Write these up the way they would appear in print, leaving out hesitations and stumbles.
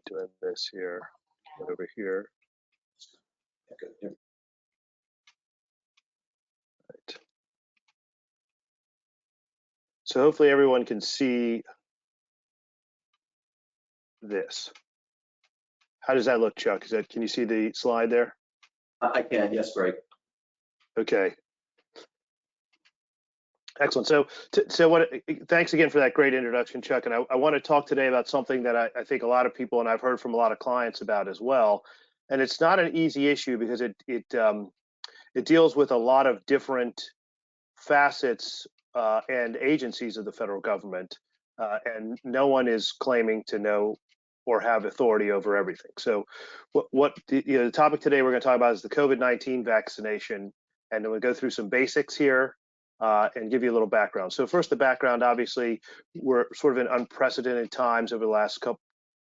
doing this here, over here. Right. So hopefully everyone can see this. How does that look, Chuck? Can you see the slide there? I can, yes, Greg. Okay. Excellent. Thanks again for that great introduction, Chuck. And I want to talk today about something that I think a lot of people, and I've heard from a lot of clients about as well. And it's not an easy issue because it deals with a lot of different facets and agencies of the federal government, and no one is claiming to know or have authority over everything. So the topic today we're going to talk about is the COVID-19 vaccination, and we'll go through some basics here and give you a little background. So first, the background. Obviously, we're sort of in unprecedented times over the last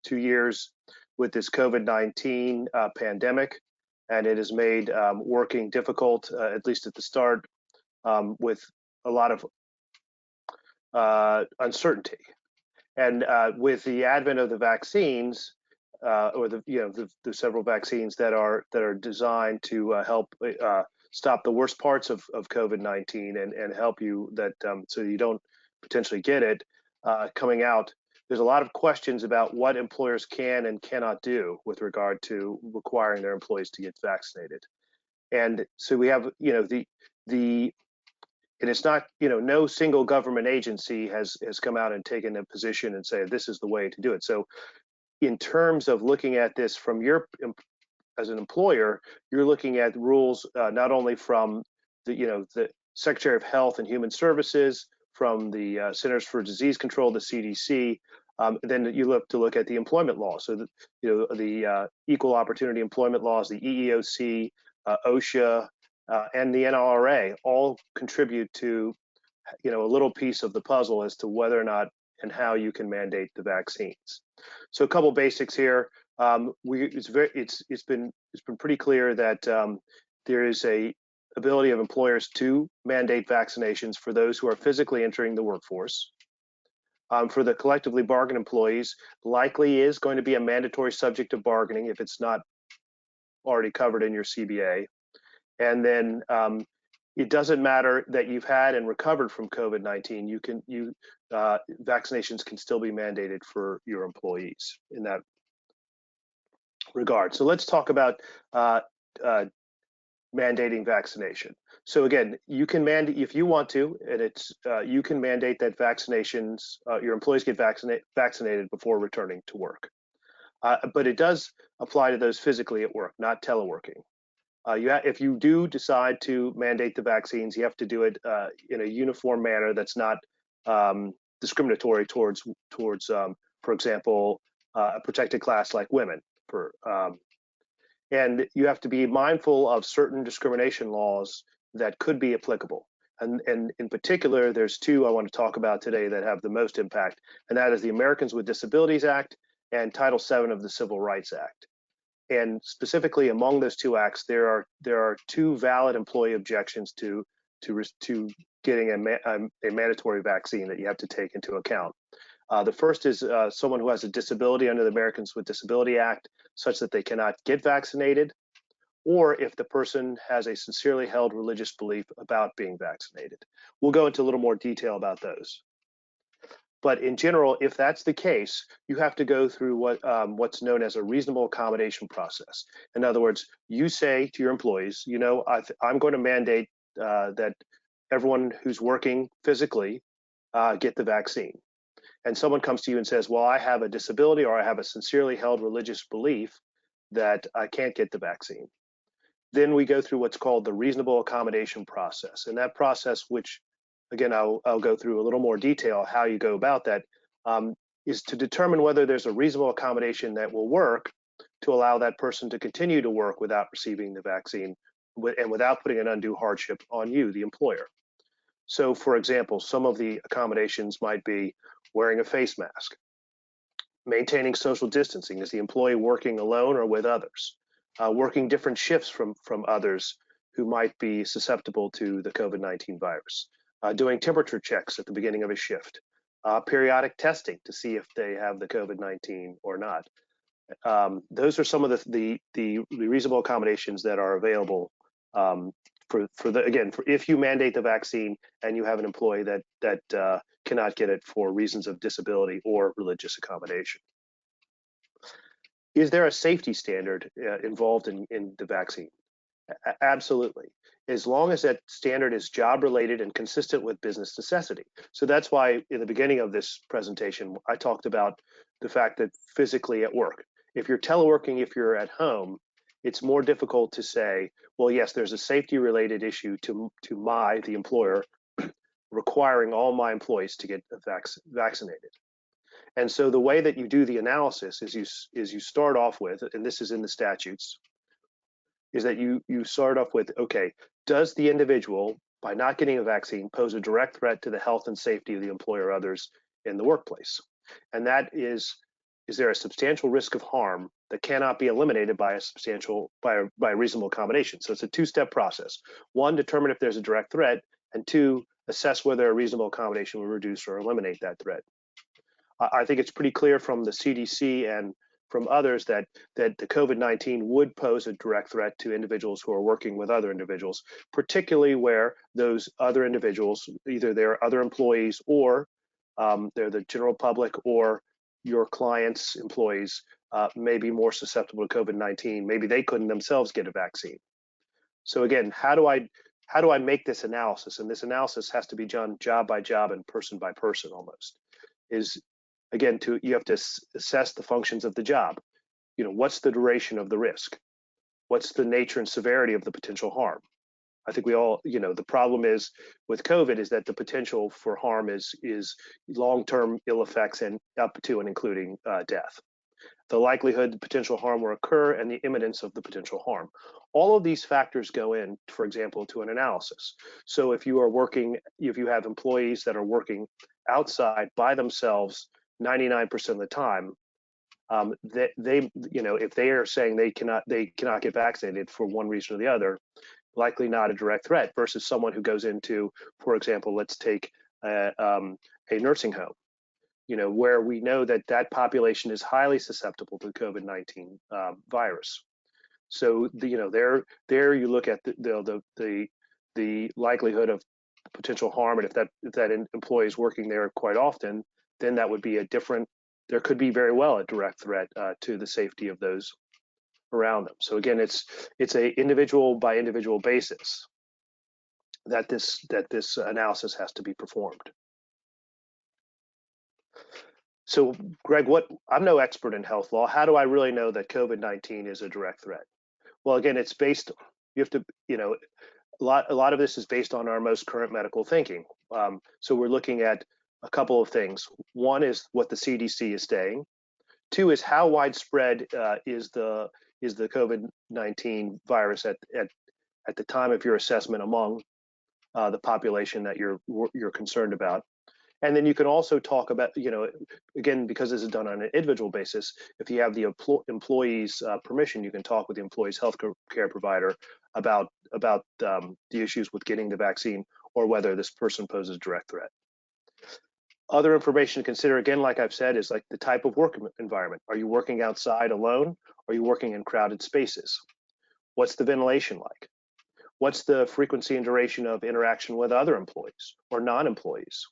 2 years with this COVID-19 pandemic, and it has made working difficult, at least at the start, with a lot of uncertainty. And with the advent of the vaccines, or the several vaccines that are designed to help stop the worst parts of COVID-19 and help you so you don't potentially get it coming out, there's a lot of questions about what employers can and cannot do with regard to requiring their employees to get vaccinated. And so we have, and it's not, no single government agency has come out and taken a position and say this is the way to do it. So in terms of looking at this from as an employer, you're looking at rules not only from the Secretary of Health and Human Services, from the Centers for Disease Control, the CDC. Then you look at the employment law. So the Equal Opportunity Employment Laws, the EEOC, OSHA, and the NLRA all contribute to a little piece of the puzzle as to whether or not and how you can mandate the vaccines. So a couple basics here. It's been pretty clear that there is a ability of employers to mandate vaccinations for those who are physically entering the workforce. For the collectively bargained employees, likely is going to be a mandatory subject of bargaining if it's not already covered in your CBA. And then it doesn't matter that you've had and recovered from COVID-19. Vaccinations can still be mandated for your employees in that regard. So let's talk about mandating vaccination. So again, you can mandate if you want to, and you can mandate that vaccinations, your employees get vaccinated before returning to work. But it does apply to those physically at work, not teleworking. If you do decide to mandate the vaccines, you have to do it in a uniform manner that's not discriminatory towards, for example, a protected class like women. And you have to be mindful of certain discrimination laws that could be applicable. And in particular, there's two I want to talk about today that have the most impact, and that is the Americans with Disabilities Act and Title VII of the Civil Rights Act. And specifically among those two acts, there are two valid employee objections to getting a mandatory vaccine that you have to take into account. The first is someone who has a disability under the Americans with Disability Act, such that they cannot get vaccinated, or if the person has a sincerely held religious belief about being vaccinated. We'll go into a little more detail about those. But in general, if that's the case, you have to go through what's known as a reasonable accommodation process. In other words, you say to your employees, I'm going to mandate that everyone who's working physically get the vaccine. And someone comes to you and says, well, I have a disability or I have a sincerely held religious belief that I can't get the vaccine. Then we go through what's called the reasonable accommodation process. And that process, which again, I'll go through a little more detail how you go about that, is to determine whether there's a reasonable accommodation that will work to allow that person to continue to work without receiving the vaccine and without putting an undue hardship on you, the employer. So for example, some of the accommodations might be wearing a face mask, maintaining social distancing. Is the employee working alone or with others? Working different shifts from others who might be susceptible to the COVID-19 virus. Doing temperature checks at the beginning of a shift, periodic testing to see if they have the COVID-19 or not. Those are some of the reasonable accommodations that are available for if you mandate the vaccine and you have an employee that cannot get it for reasons of disability or religious accommodation. Is there a safety standard involved in the vaccine? Absolutely. As long as that standard is job related and consistent with business necessity. So that's why in the beginning of this presentation, I talked about the fact that physically at work. If you're teleworking, if you're at home, it's more difficult to say, well, yes, there's a safety related issue to the employer, requiring all my employees to get vaccinated. And so the way that you do the analysis is you start off with, and this is in the statutes, is that you start off with, okay, does the individual, by not getting a vaccine, pose a direct threat to the health and safety of the employer or others in the workplace? And that is there a substantial risk of harm that cannot be eliminated by a reasonable accommodation? So it's a two-step process. One, determine if there's a direct threat, and two, assess whether a reasonable accommodation will reduce or eliminate that threat. I think it's pretty clear from the CDC and from others that the COVID-19 would pose a direct threat to individuals who are working with other individuals, particularly where those other individuals, either they're other employees or they're the general public or your clients' employees, may be more susceptible to COVID-19. Maybe they couldn't themselves get a vaccine. So again, how do I make this analysis? And this analysis has to be done job by job and person by person almost. Is again, you have to assess the functions of the job. What's the duration of the risk? What's the nature and severity of the potential harm? I think we all, the problem is with COVID is that the potential for harm is long-term ill effects and up to and including death. The likelihood the potential harm will occur and the imminence of the potential harm. All of these factors go in, for example, to an analysis. So if you have employees that are working outside by themselves 99% of the time, if they are saying they cannot get vaccinated for one reason or the other, likely not a direct threat versus someone who goes into, for example, let's take a nursing home, where we know that population is highly susceptible to the COVID-19 virus. So there you look at the likelihood of potential harm, and if that employee is working there quite often, then that would be there could be very well a direct threat to the safety of those around them. So again, it's a individual by individual basis that this analysis has to be performed. So Greg, I'm no expert in health law. How do I really know that COVID-19 is a direct threat? Well, again, it's based, a lot of this is based on our most current medical thinking. So we're looking at a couple of things. One is what the CDC is saying. Two is how widespread is the COVID-19 virus at the time of your assessment among the population that you're concerned about. And then you can also talk about, again, because this is done on an individual basis, if you have the employee's permission, you can talk with the employee's health care provider about the issues with getting the vaccine or whether this person poses a direct threat. Other information to consider, again, like I've said, is like the type of work environment. Are you working outside alone? Or are you working in crowded spaces? What's the ventilation like? What's the frequency and duration of interaction with other employees or non-employees?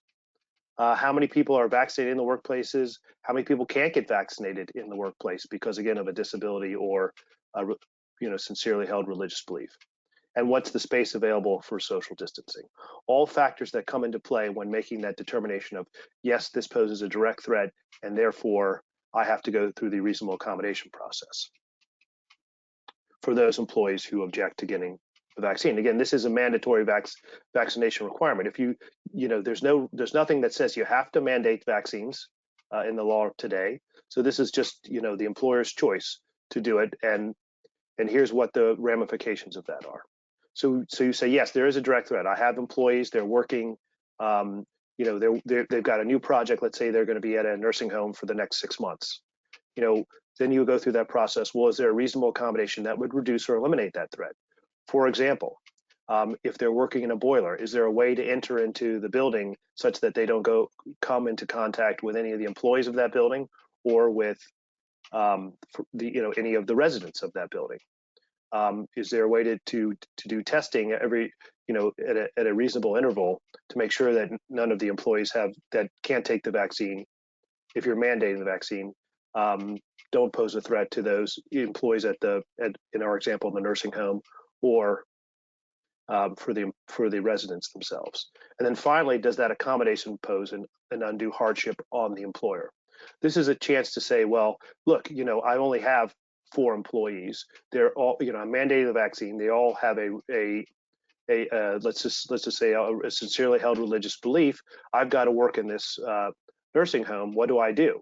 How many people are vaccinated in the workplaces? How many people can't get vaccinated in the workplace because, again, of a disability or sincerely held religious belief? And what's the space available for social distancing? All factors that come into play when making that determination of, yes, this poses a direct threat, and therefore I have to go through the reasonable accommodation process for those employees who object to getting the vaccine. Again, this is a mandatory vaccination requirement. If there's nothing that says you have to mandate vaccines in the law today. So this is just, the employer's choice to do it. And here's what the ramifications of that are. So you say, yes, there is a direct threat. I have employees, they're working, they've got a new project. Let's say they're going to be at a nursing home for the next 6 months. Then you go through that process. Well, is there a reasonable accommodation that would reduce or eliminate that threat? For example, if they're working in a boiler, is there a way to enter into the building such that they don't come into contact with any of the employees of that building or with for any of the residents of that building? Is there a way to do testing every at a reasonable interval to make sure that none of the employees that can't take the vaccine, if you're mandating the vaccine, don't pose a threat to those employees in our example, the nursing home, or for the residents themselves? And then finally, does that accommodation pose an undue hardship on the employer? This is a chance to say, well, look, I only have 4 employees. They're all, I'm mandating the vaccine. They all have let's just say a sincerely held religious belief. I've got to work in this nursing home. What do I do?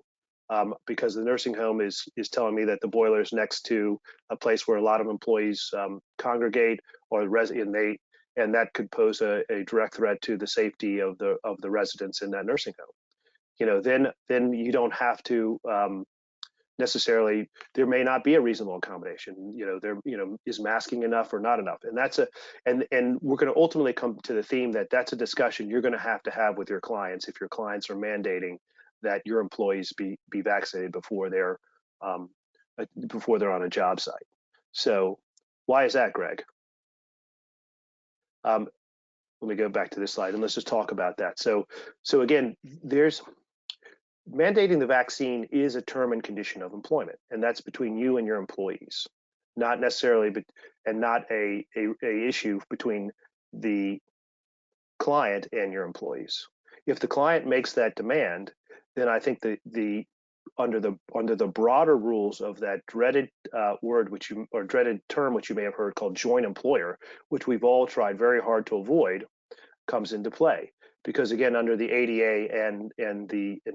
Because the nursing home is telling me that the boiler is next to a place where a lot of employees congregate, or and that could pose a direct threat to the safety of the residents in that nursing home. Then you don't have to necessarily. There may not be a reasonable accommodation. Is masking enough or not enough? And and we're going to ultimately come to the theme that that's a discussion you're going to have with your clients if your clients are mandating that your employees be vaccinated before they're on a job site. So why is that, Greg? Let me go back to this slide and let's just talk about that. So again, mandating the vaccine is a term and condition of employment, and that's between you and your employees, not necessarily, and not a issue between the client and your employees. If the client makes that demand, then I think under the broader rules of that dreaded dreaded term, which you may have heard, called joint employer, which we've all tried very hard to avoid, comes into play. Because again, under the ADA and in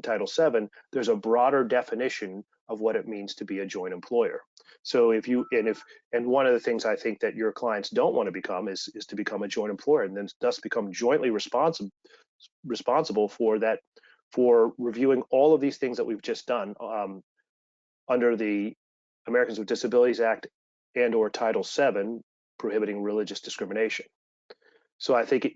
Title VII, there's a broader definition of what it means to be a joint employer. So one of the things I think that your clients don't want to become is to become a joint employer, and then thus become jointly responsible for reviewing all of these things that we've just done under the Americans with Disabilities Act and/or Title VII, prohibiting religious discrimination. So I think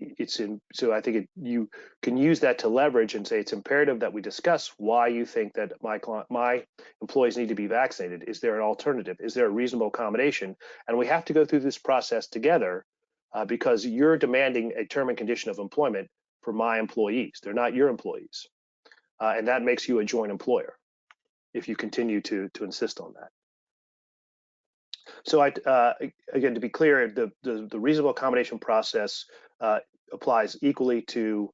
you can use that to leverage and say it's imperative that we discuss why you think that my employees need to be vaccinated. Is there an alternative? Is there a reasonable accommodation? And we have to go through this process together because you're demanding a term and condition of employment for my employees. They're not your employees. And that makes you a joint employer if you continue to insist on that. So again, to be clear, the reasonable accommodation process applies equally to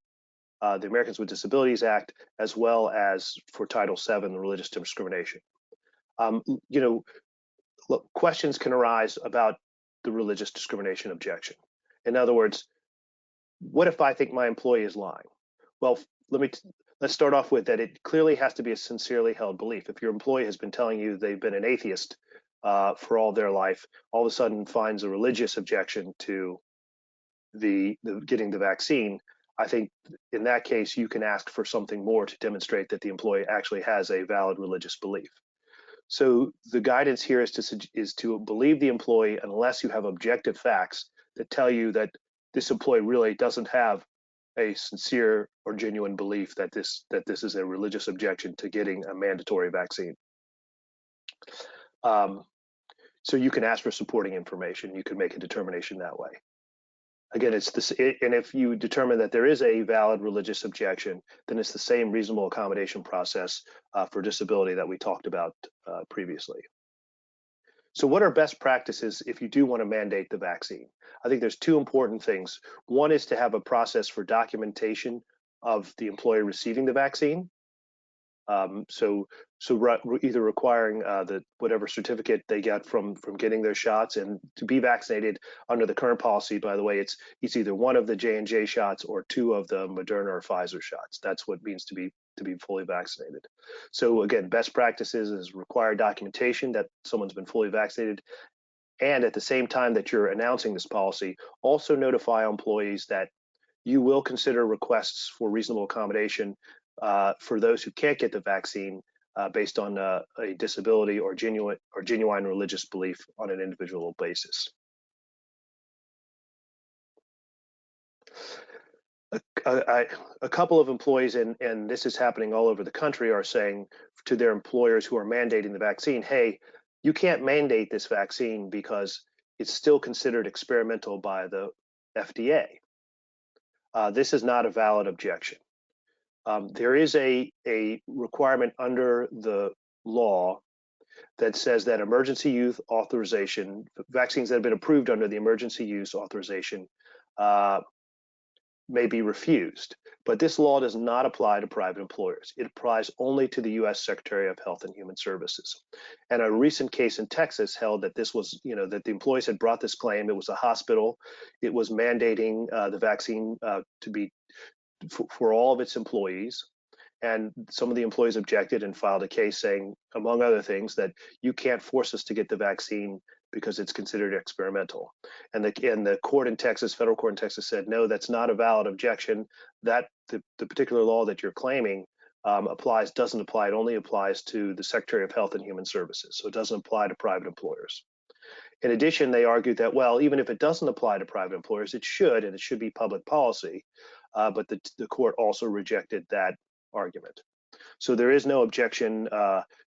the Americans with Disabilities Act as well as for Title VII, the religious discrimination. Look, questions can arise about the religious discrimination objection. In other words, what if I think my employee is lying? Well, let's start off with that it clearly has to be a sincerely held belief. If your employee has been telling you they've been an atheist for all their life, all of a sudden finds a religious objection to the getting the vaccine, I think in that case you can ask for something more to demonstrate that the employee actually has a valid religious belief. So the guidance here is to believe the employee unless you have objective facts that tell you that this employee really doesn't have a sincere or genuine belief that this is a religious objection to getting a mandatory vaccine. So you can ask for supporting information. You can make a determination that way. Again, and if you determine that there is a valid religious objection, then it's the same reasonable accommodation process for disability that we talked about previously. So what are best practices if you do want to mandate the vaccine? I think there's 2 important things. One is to have a process for documentation of the employee receiving the vaccine. So either requiring whatever certificate they get from getting their shots, and to be vaccinated under the current policy, by the way, it's either one of the J&J shots or 2 of the Moderna or Pfizer shots. That's what it means to be fully vaccinated. So again, best practices is require documentation that someone's been fully vaccinated, and at the same time that you're announcing this policy, also notify employees that you will consider requests for reasonable accommodation for those who can't get the vaccine based on a disability or genuine religious belief on an individual basis. A couple of employees, and this is happening all over the country, are saying to their employers who are mandating the vaccine, hey, you can't mandate this vaccine because it's still considered experimental by the FDA. This is not a valid objection. There is a requirement under the law that says that emergency use authorization, vaccines that have been approved under the emergency use authorization, may be refused. But this law does not apply to private employers. It applies only to the U.S. Secretary of Health and Human Services. And a recent case in Texas held that this was, that the employees had brought this claim. It was a hospital. It was mandating the vaccine to be for all of its employees. And some of the employees objected and filed a case saying, among other things, that you can't force us to get the vaccine because it's considered experimental. And the court in Texas, federal court in Texas, said, no, that's not a valid objection. That the particular law that you're claiming doesn't apply. It only applies to the Secretary of Health and Human Services. So it doesn't apply to private employers. In addition, they argued that, well, even if it doesn't apply to private employers, it should, and it should be public policy. But the court also rejected that argument. So there is no objection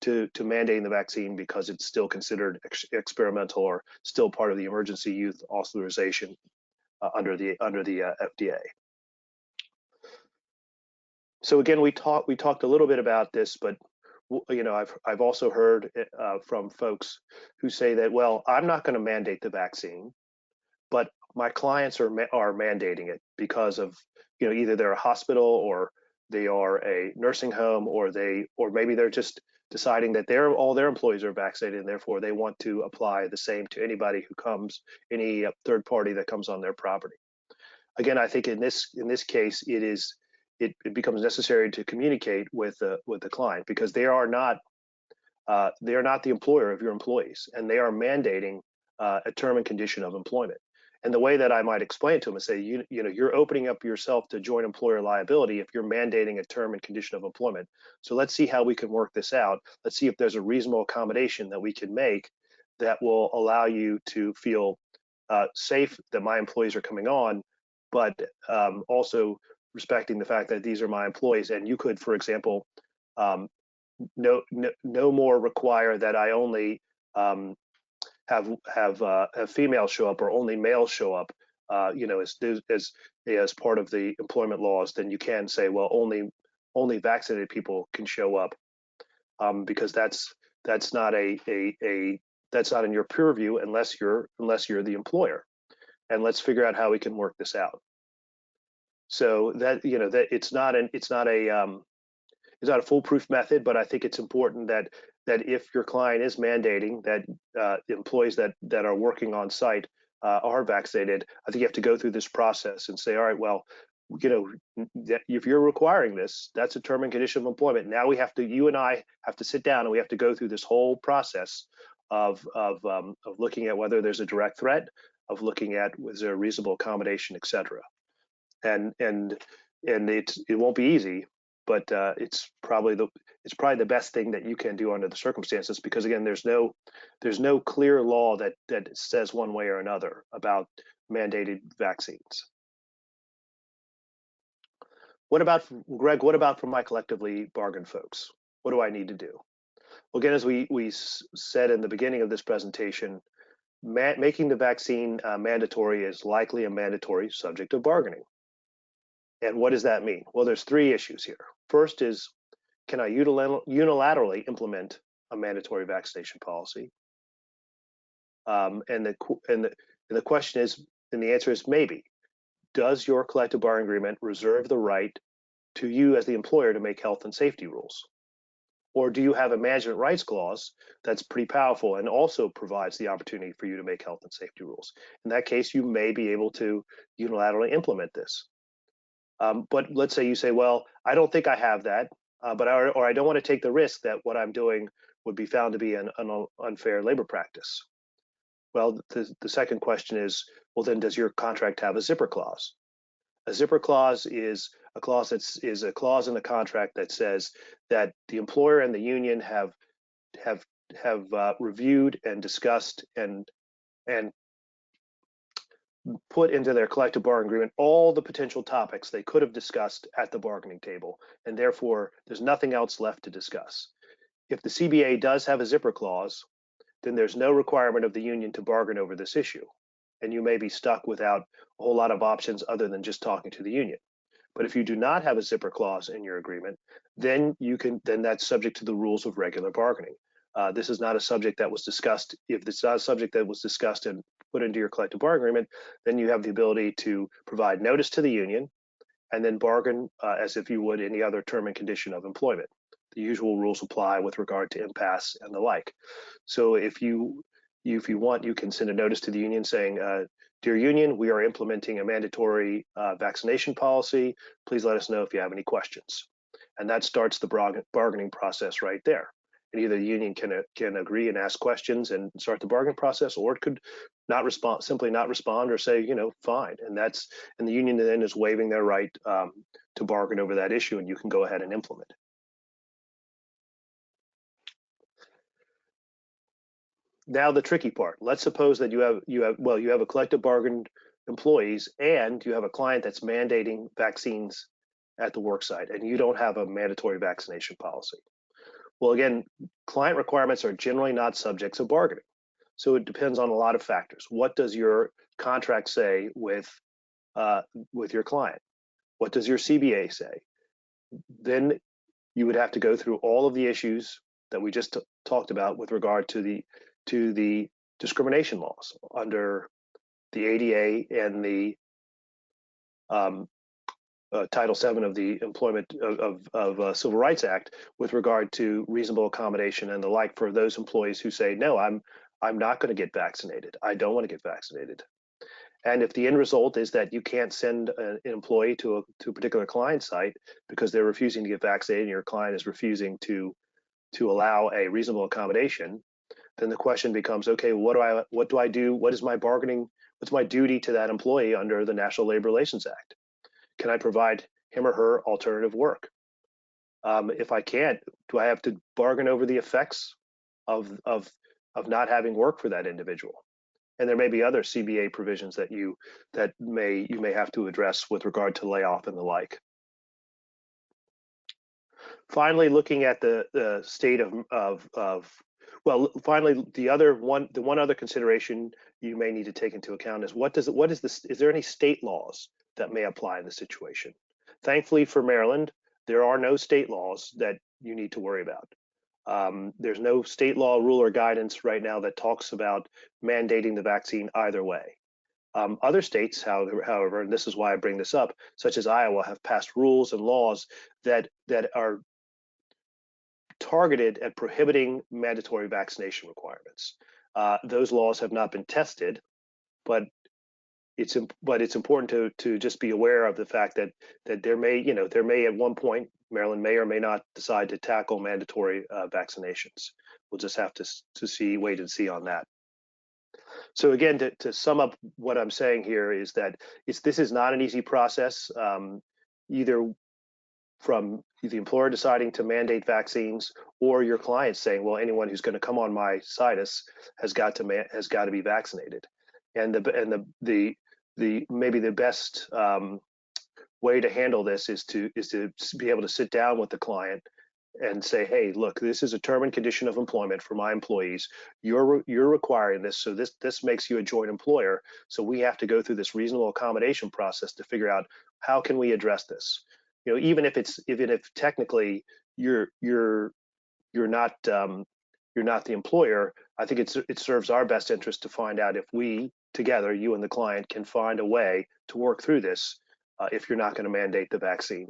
to mandating the vaccine because it's still considered experimental or still part of the emergency use authorization under the FDA. So again, we talked a little bit about this, but I've also heard from folks who say that, well, I'm not going to mandate the vaccine, but my clients are mandating it because of either they're a hospital or they are a nursing home, or maybe they're just deciding that all their employees are vaccinated, and therefore they want to apply the same to anybody who comes, any third party that comes on their property. Again, I think in this case, it becomes necessary to communicate with the client, because they are not the employer of your employees, and they are mandating a term and condition of employment. And the way that I might explain it to them is say, you're opening up yourself to joint employer liability if you're mandating a term and condition of employment. So let's see how we can work this out. Let's see if there's a reasonable accommodation that we can make that will allow you to feel safe that my employees are coming on, but also respecting the fact that these are my employees. And you could, for example, no more require that I only have females show up or only males show up, as part of the employment laws. Then you can say, well, only vaccinated people can show up, because that's not that's not in your purview unless you're the employer. And let's figure out how we can work this out. So that that it's not a foolproof method, but I think it's important that if your client is mandating that employees that are working on site are vaccinated, I think you have to go through this process and say, all right, well, if you're requiring this, that's a term and condition of employment. Now you and I have to sit down and we have to go through this whole process of looking at whether there's a direct threat, of looking at was there a reasonable accommodation, et cetera. And it won't be easy, but it's probably the best thing that you can do under the circumstances, because again, there's no clear law that says one way or another about mandated vaccines. What about, Greg, what about for my collectively bargained folks? What do I need to do? Well, again, as we said in the beginning of this presentation, making the vaccine mandatory is likely a mandatory subject of bargaining. And what does that mean? Well, there's three issues here. First is, can I unilaterally implement a mandatory vaccination policy? And the question is, and the answer is maybe. Does your collective bargaining agreement reserve the right to you as the employer to make health and safety rules? Or do you have a management rights clause that's pretty powerful and also provides the opportunity for you to make health and safety rules? In that case, you may be able to unilaterally implement this. But let's say you say, well, I don't think I have that, or I don't want to take the risk that what I'm doing would be found to be an unfair labor practice. Well, the second question is, well, then does your contract have a zipper clause? A zipper clause is a clause is a clause in the contract that says that the employer and the union have reviewed and discussed and put into their collective bargaining agreement all the potential topics they could have discussed at the bargaining table, and therefore there's nothing else left to discuss. if the CBA does have a zipper clause, then there's no requirement of the union to bargain over this issue. And you may be stuck without a whole lot of options other than just talking to the union. But if you do not have a zipper clause in your agreement, then that's subject to the rules of regular bargaining. This is not a subject that was discussed. If it's not a subject that was discussed and put into your collective bargaining agreement, then you have the ability to provide notice to the union and then bargain as if you would any other term and condition of employment. The usual rules apply with regard to impasse and the like. So if you want, you can send a notice to the union saying, dear union, we are implementing a mandatory vaccination policy. Please let us know if you have any questions. And that starts the bargaining process right there. And either the union can agree and ask questions and start the bargaining process, or it could not respond, simply not respond, or say, fine. And the union then is waiving their right to bargain over that issue, and you can go ahead and implement. Now the tricky part. Let's suppose that you have a collective bargained employees and you have a client that's mandating vaccines at the work site, and you don't have a mandatory vaccination policy. Well, again, client requirements are generally not subjects of bargaining. So it depends on a lot of factors. What does your contract say with your client? What does your CBA say? Then you would have to go through all of the issues that we just talked about with regard to the discrimination laws under the ADA and the Title VII of the Employment of Civil Rights Act with regard to reasonable accommodation and the like for those employees who say, no, I'm not going to get vaccinated. I don't want to get vaccinated. And if the end result is that you can't send an employee to a particular client site because they're refusing to get vaccinated and your client is refusing to allow a reasonable accommodation, then the question becomes, okay, what do I do? What's my duty to that employee under the National Labor Relations Act? Can I provide him or her alternative work? If I can't, do I have to bargain over the effects of not having work for that individual? And there may be other CBA provisions that you may have to address with regard to layoff and the like. Finally, looking at the state finally, the one other consideration you may need to take into account is is there any state laws that may apply in the situation? Thankfully for Maryland, there are no state laws that you need to worry about. There's no state law, rule, or guidance right now that talks about mandating the vaccine either way. Other states, however, and this is why I bring this up, such as Iowa, have passed rules and laws that are targeted at prohibiting mandatory vaccination requirements. Those laws have not been tested, but it's important to just be aware of the fact that there may at one point Maryland may or may not decide to tackle mandatory vaccinations. We'll just have to wait and see on that. So again, to sum up what I'm saying here is that this is not an easy process, either from the employer deciding to mandate vaccines or your client saying, well, anyone who's going to come on my site has got to be vaccinated. And maybe the best way to handle this is to be able to sit down with the client and say, hey, look, this is a term and condition of employment for my employees. You're requiring this, so this makes you a joint employer. So we have to go through this reasonable accommodation process to figure out how can we address this. Even if technically you're not the employer, I think it serves our best interest to find out if we together, you and the client, can find a way to work through this if you're not going to mandate the vaccine,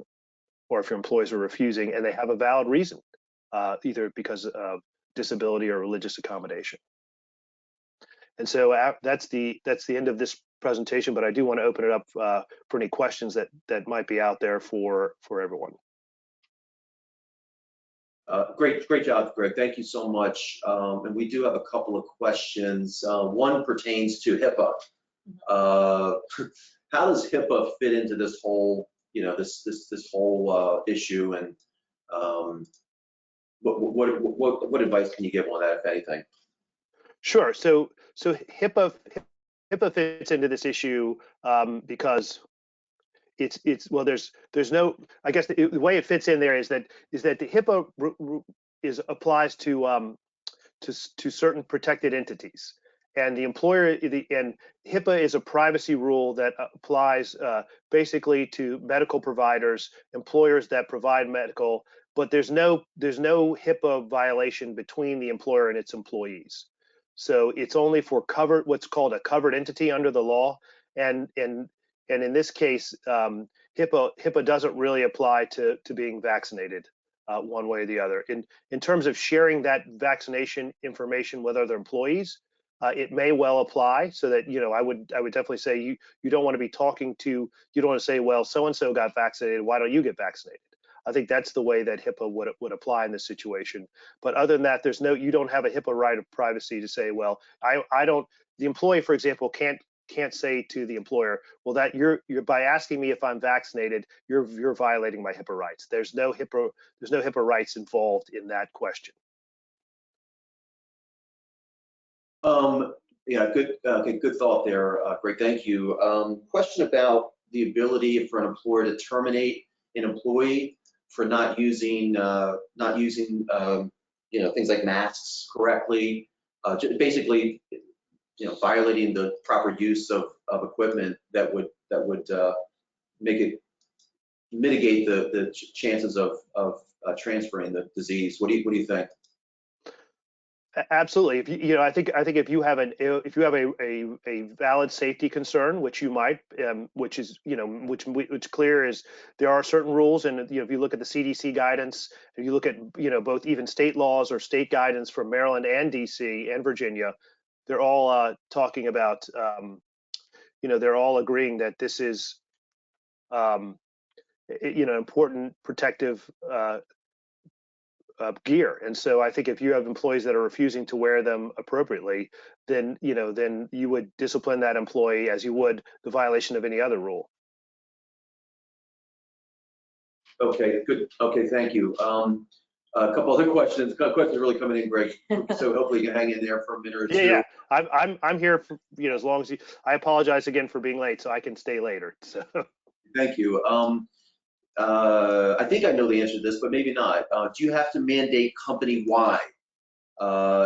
or if your employees are refusing and they have a valid reason, either because of disability or religious accommodation. And so that's the end of this presentation, but I do want to open it up for any questions that might be out there for everyone. Great job, Greg. Thank you so much. And we do have a couple of questions. One pertains to HIPAA. How does HIPAA fit into this whole, this whole issue, and what advice can you give on that, if anything? Sure. So HIPAA fits into this issue because there's no, I guess the way it fits in there is that the HIPAA applies to certain protected entities. And the employer, and HIPAA is a privacy rule that applies basically to medical providers, employers that provide medical, but there's no HIPAA violation between the employer and its employees. So it's only for what's called a covered entity under the law, and in this case, HIPAA doesn't really apply to being vaccinated one way or the other. In terms of sharing that vaccination information with other employees, it may well apply. So that, I would definitely say you don't want to be talking to, you don't want to say, well, so and so got vaccinated, why don't you get vaccinated? I think that's the way that HIPAA would apply in this situation. But other than that, you don't have a HIPAA right of privacy to say, well, I don't. The employee, for example, can't say to the employer, well, that you're by asking me if I'm vaccinated, you're violating my HIPAA rights. There's no HIPAA rights involved in that question. Yeah, good. Okay, good thought there, Greg. Thank you. Question about the ability for an employer to terminate an employee for not using things like masks correctly, basically violating the proper use of equipment that would make it mitigate the chances of transferring the disease. What do you think? Absolutely. If I think if you have a valid safety concern, which you might, which is which clear is there are certain rules, and if you look at the CDC guidance, if you look at both even state laws or state guidance from Maryland and DC and Virginia, they're all talking about they're all agreeing that this is important protective gear. And so I think if you have employees that are refusing to wear them appropriately, then you would discipline that employee as you would the violation of any other rule. Okay, good. Okay, thank you. A couple other questions. Questions really coming in, Greg. So hopefully you can hang in there for a minute or two. Yeah. I'm here for as long as you. I apologize again for being late, so I can stay later. So. Thank you. I think I know the answer to this, but maybe not. Do you have to mandate company-wide?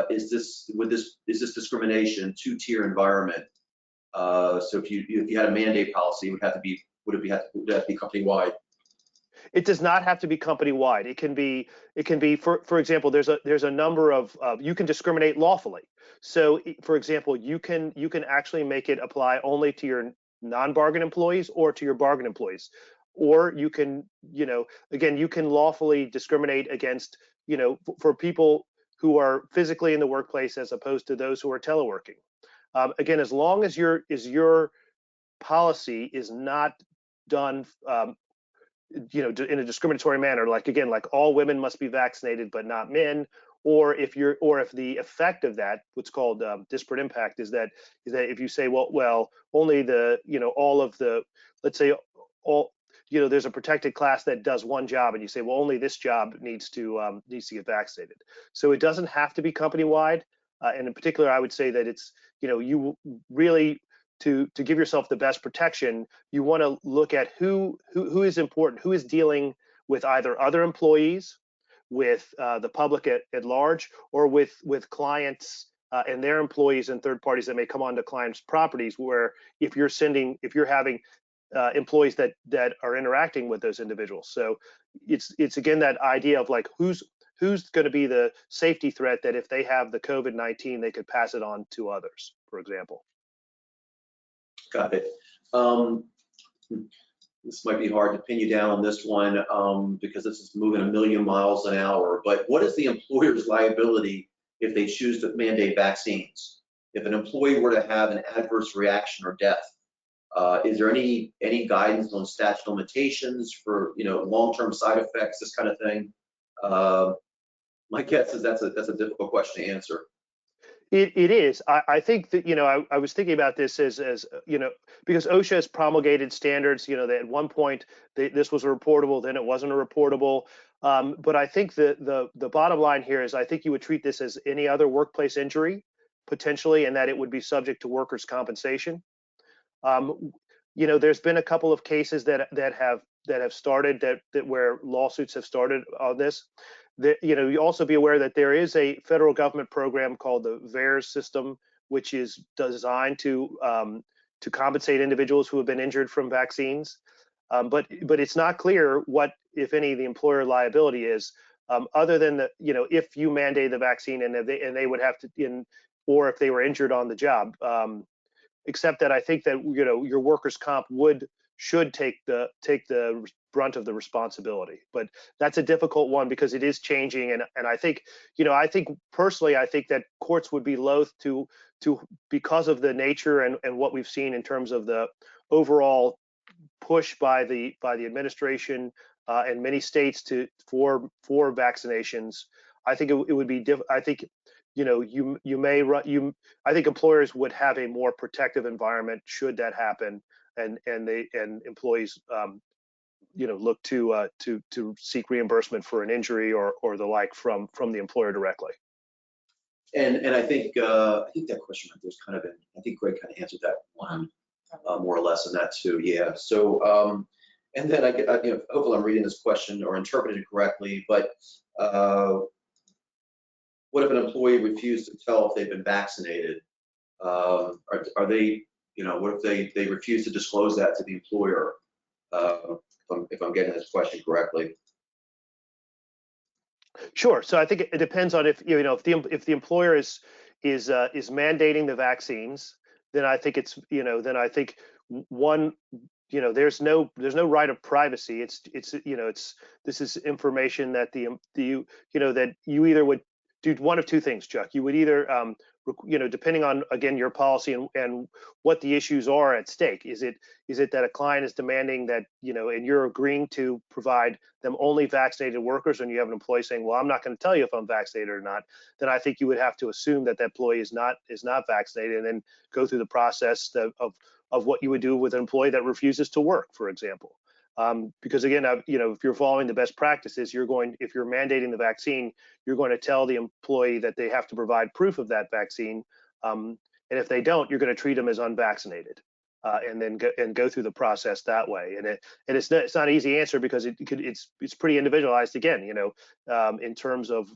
Is this discrimination, two-tier environment? So if you had a mandate policy, would it have to be company-wide? It does not have to be company-wide. It can be for example, there's a number of you can discriminate lawfully. So for example, you can actually make it apply only to your non-bargain employees or to your bargain employees. Or you can, again, you can lawfully discriminate against, for people who are physically in the workplace as opposed to those who are teleworking. Again, as long as your policy is not done, in a discriminatory manner, like all women must be vaccinated but not men, or if the effect of that, what's called disparate impact, is that if you say, well, only the, all of the, let's say all. There's a protected class that does one job, and you say, well, only this job needs to get vaccinated. So it doesn't have to be company-wide, and in particular, I would say that it's you really to give yourself the best protection, you want to look at who is important, who is dealing with either other employees, with the public at large, or with clients and their employees and third parties that may come onto clients' properties. Where if you're having employees that are interacting with those individuals. So it's again that idea of like who's going to be the safety threat that if they have the COVID-19, they could pass it on to others, for example. Got it. This might be hard to pin you down on this one because this is moving a million miles an hour, but what is the employer's liability if they choose to mandate vaccines? If an employee were to have an adverse reaction or death, is there any guidance on statute of limitations for long-term side effects, this kind of thing? My guess is that's a difficult question to answer. It is. I think that I was thinking about this as because OSHA has promulgated standards. That at one point this was a reportable, then it wasn't a reportable. But I think the bottom line here is I think you would treat this as any other workplace injury potentially, and that it would be subject to workers' compensation. There's been a couple of cases that have started that where lawsuits have started on this. you also be aware that there is a federal government program called the VAERS system, which is designed to compensate individuals who have been injured from vaccines. But it's not clear what, if any, the employer liability is, other than the, if you mandate the vaccine and they would have to, or if they were injured on the job. Except that I think that your workers' comp should take the brunt of the responsibility. But that's a difficult one because it is changing, and I think personally I think that courts would be loath to because of the nature and what we've seen in terms of the overall push by the administration and many states for vaccinations. I think it would be I think I think employers would have a more protective environment should that happen, and employees look to seek reimbursement for an injury or the like from the employer directly. And I think that question right there is kind of I think Greg kind of answered that one more or less in that too. Yeah. So and then hopefully I'm reading this question or interpreting it correctly, but what if an employee refused to tell if they've been vaccinated? Are they, what if they refuse to disclose that to the employer? If I'm getting this question correctly. Sure. So I think it depends on if if the employer is mandating the vaccines, then I think there's no right of privacy. This is information that that you either would do one of two things, Chuck. You would either depending on, again, your policy and what the issues are at stake. Is it that a client is demanding that, and you're agreeing to provide them only vaccinated workers, and you have an employee saying, well, I'm not going to tell you if I'm vaccinated or not, then I think you would have to assume that employee is not vaccinated, and then go through the process of what you would do with an employee that refuses to work, for example. Because again, if you're following the best practices, if you're mandating the vaccine, you're going to tell the employee that they have to provide proof of that vaccine, and if they don't, you're going to treat them as unvaccinated, and then go through the process that way. And it's not an easy answer because it's pretty individualized again, in terms of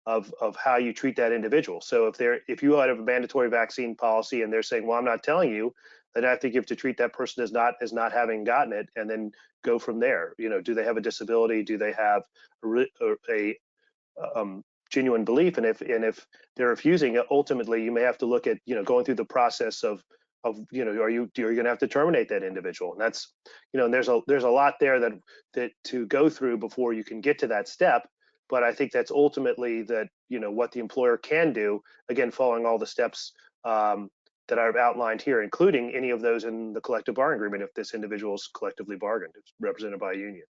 how you treat that individual. So if you have a mandatory vaccine policy and they're saying, well, I'm not telling you, then I think you have to treat that person as not having gotten it, and then go from there. Do they have a disability? Do they have a genuine belief? And if they're refusing, ultimately you may have to look at going through the process of are you going to have to terminate that individual? And that's and there's a lot there that to go through before you can get to that step. But I think that's ultimately what the employer can do, again, following all the steps that I've outlined here, including any of those in the collective bargaining agreement if this individual is collectively bargained, it's represented by a union.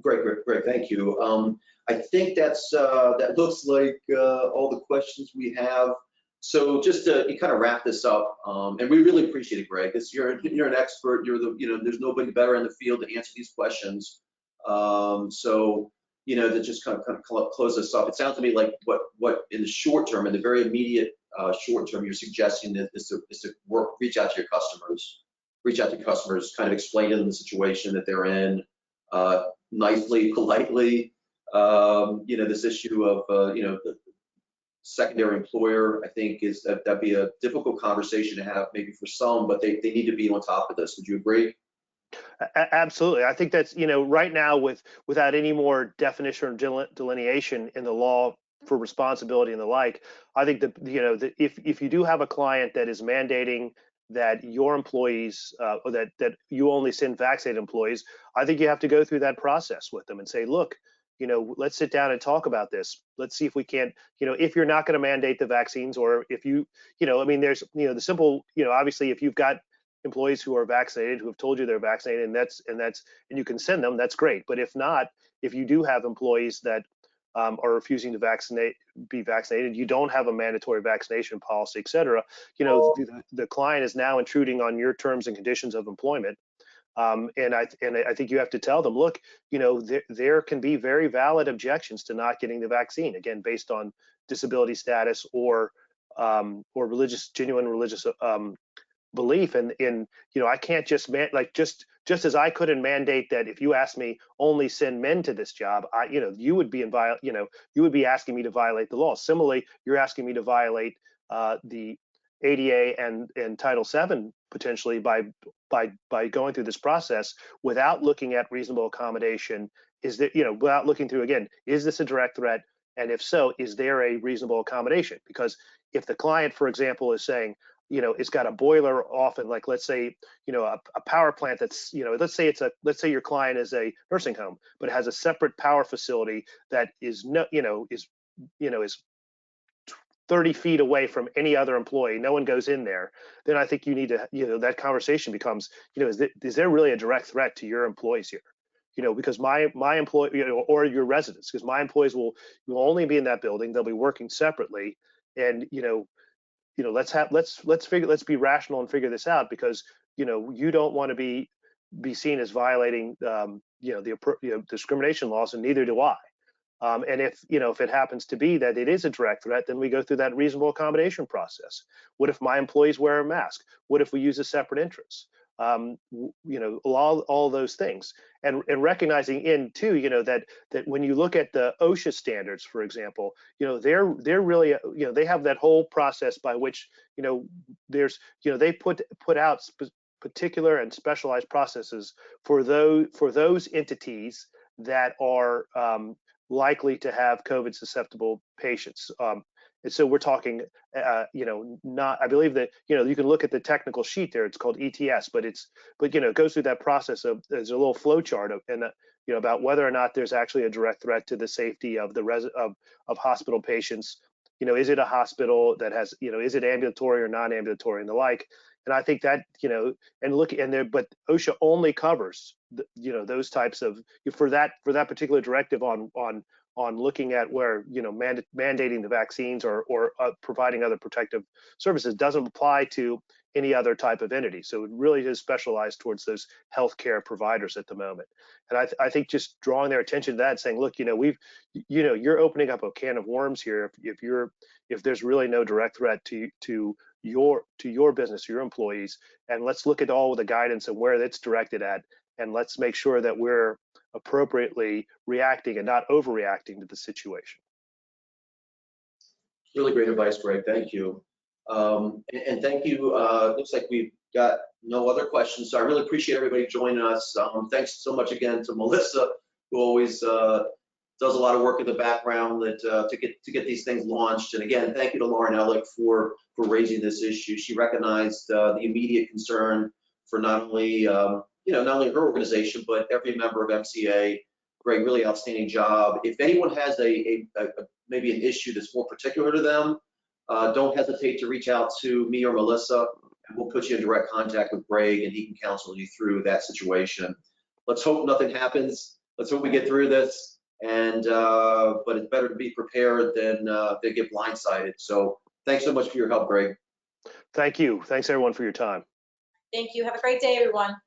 Great, thank you. I think that looks like all the questions we have. So just to kind of wrap this up, and we really appreciate it, Greg. You're an expert. There's nobody better in the field to answer these questions. So to just kind of close this up, it sounds to me like what in the short term, in the very immediate short term, you're suggesting is to reach out to customers, kind of explain to them the situation that they're in, nicely, politely. This issue of the secondary employer, I think that'd be a difficult conversation to have maybe for some, but they need to be on top of this. Would you agree? Absolutely. I think that's, right now without any more definition or delineation in the law for responsibility and the like, I think that, if you do have a client that is mandating that your employees, or that you only send vaccinated employees, I think you have to go through that process with them and say, look, let's sit down and talk about this. Let's see if we can't, if you're not going to mandate the vaccines, or if there's, the simple, obviously, if you've got employees who are vaccinated, who have told you they're vaccinated, and you can send them, that's great. But if not, if you do have employees that are refusing to be vaccinated, you don't have a mandatory vaccination policy, et cetera, the client is now intruding on your terms and conditions of employment. And I think you have to tell them, look, there can be very valid objections to not getting the vaccine, again, based on disability status or genuine religious belief. And I can't just just as I couldn't mandate that if you ask me only send men to this job, you would be you would be asking me to violate the law. Similarly, you're asking me to violate the ADA and Title VII potentially by going through this process without looking at reasonable accommodation. Is that, without looking through, again, is this a direct threat? And if so, is there a reasonable accommodation? Because if the client, for example, is saying, it's got a boiler off, and like, let's say, a power plant that's, let's say your client is a nursing home, but it has a separate power facility that is is 30 feet away from any other employee, no one goes in there, then I think you need to, that conversation becomes, is there really a direct threat to your employees here? Because my employee, or your residents, because my employees will only be in that building, they'll be working separately, and let's be rational and figure this out, because you don't want to be seen as violating the discrimination laws, and neither do I. And if it happens to be that it is a direct threat, then we go through that reasonable accommodation process. What if my employees wear a mask? What if we use a separate entrance? All those things, and recognizing that when you look at the OSHA standards, for example, they're really, they have that whole process by which, there's, they put out particular and specialized processes for those entities that are likely to have COVID susceptible patients. And so we're talking, I believe that, you can look at the technical sheet there, it's called ETS, but it goes through that process of, there's a little flow chart about whether or not there's actually a direct threat to the safety of of hospital patients. Is it a hospital that has, is it ambulatory or non-ambulatory and the like? And I think that, but OSHA only covers, those types of, for that particular directive on looking at where, mandating the vaccines or providing other protective services doesn't apply to any other type of entity. So it really is specialized towards those healthcare providers at the moment. And I think just drawing their attention to that, saying, look, you're opening up a can of worms here if there's really no direct threat to your business, your employees, and let's look at all the guidance and where it's directed at, and let's make sure that we're appropriately reacting and not overreacting to the situation. Really great advice, Greg. Thank you. And thank you. Looks like we've got no other questions, so I really appreciate everybody joining us. Thanks so much again to Melissa, who always does a lot of work in the background to get these things launched. And again, thank you to Lauren Ellick for raising this issue. She recognized the immediate concern for not only not only her organization, but every member of MCA. Greg, really outstanding job. If anyone has maybe an issue that's more particular to them, don't hesitate to reach out to me or Melissa, and we'll put you in direct contact with Greg, and he can counsel you through that situation. Let's hope nothing happens. Let's hope we get through this. And but it's better to be prepared than get blindsided. So thanks so much for your help, Greg. Thank you. Thanks everyone for your time. Thank you. Have a great day, everyone.